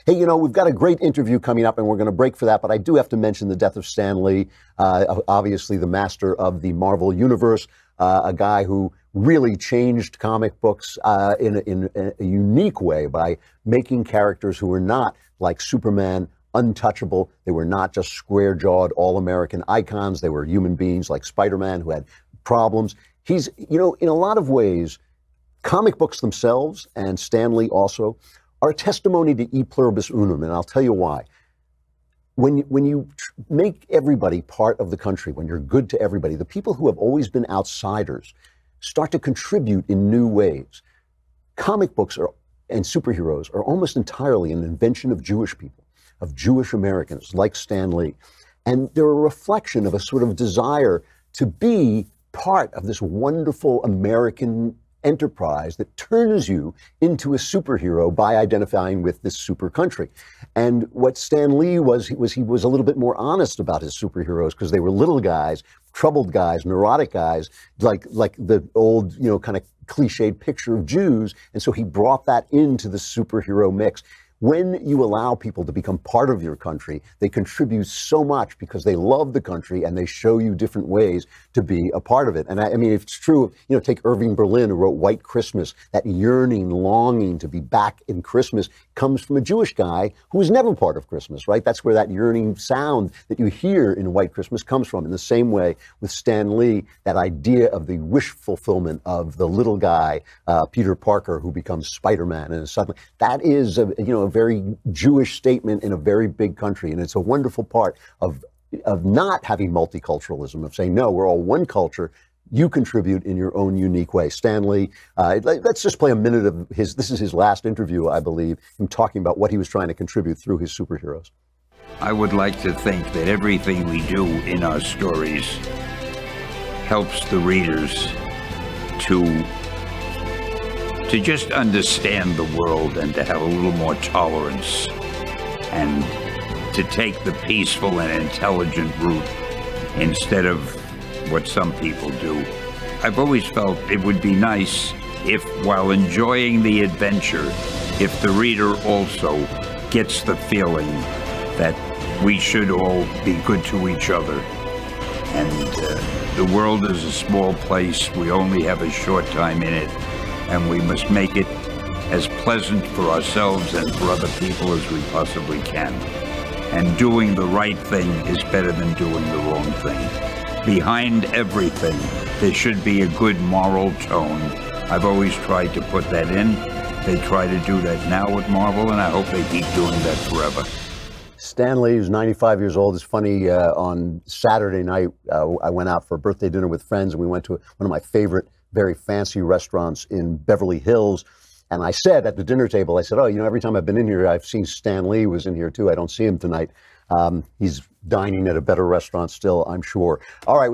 Hey, we've got a great interview coming up, and we're going to break for that, but I do have to mention the death of Stan Lee, obviously the master of the Marvel Universe, a guy who really changed comic books in a unique way by making characters who were not like Superman untouchable. They were not just square-jawed, all-American icons. They were human beings like Spider-Man who had problems. He's, in a lot of ways, comic books themselves, and Stan Lee also, are a testimony to e pluribus unum, and I'll tell you why. When you make everybody part of the country, when you're good to everybody, the people who have always been outsiders start to contribute in new ways. Comic books and superheroes are almost entirely an invention of Jewish people, of Jewish Americans like Stan Lee. And they're a reflection of a sort of desire to be part of this wonderful American enterprise that turns you into a superhero by identifying with this super country. And what Stan Lee was he was a little bit more honest about his superheroes because they were little guys, troubled guys, neurotic guys, like the old, kind of cliched picture of Jews. And so he brought that into the superhero mix. When you allow people to become part of your country, they contribute so much because they love the country and they show you different ways to be a part of it. And I mean, it's true, take Irving Berlin, who wrote White Christmas. That yearning, longing to be back in Christmas comes from a Jewish guy who was never part of Christmas, right? That's where that yearning sound that you hear in White Christmas comes from. In the same way with Stan Lee, that idea of the wish fulfillment of the little guy, Peter Parker, who becomes Spider-Man, and suddenly that is a very Jewish statement in a very big country. And it's a wonderful part of not having multiculturalism, of saying, no, we're all one culture. You contribute in your own unique way. Stan Lee, let's just play a minute of this is his last interview, I believe, him talking about what he was trying to contribute through his superheroes. I would like to think that everything we do in our stories helps the readers to just understand the world and to have a little more tolerance and to take the peaceful and intelligent route instead of what some people do. I've always felt it would be nice if, while enjoying the adventure, if the reader also gets the feeling that we should all be good to each other. And the world is a small place. We only have a short time in it. And we must make it as pleasant for ourselves and for other people as we possibly can. And doing the right thing is better than doing the wrong thing. Behind everything, there should be a good moral tone. I've always tried to put that in. They try to do that now with Marvel, and I hope they keep doing that forever. Stan Lee, who's 95 years old, is funny. On Saturday night, I went out for a birthday dinner with friends, and we went to one of my favorite very fancy restaurants in Beverly Hills. And I said at the dinner table, I said, every time I've been in here, I've seen Stan Lee was in here too. I don't see him tonight. He's dining at a better restaurant still, I'm sure. All right.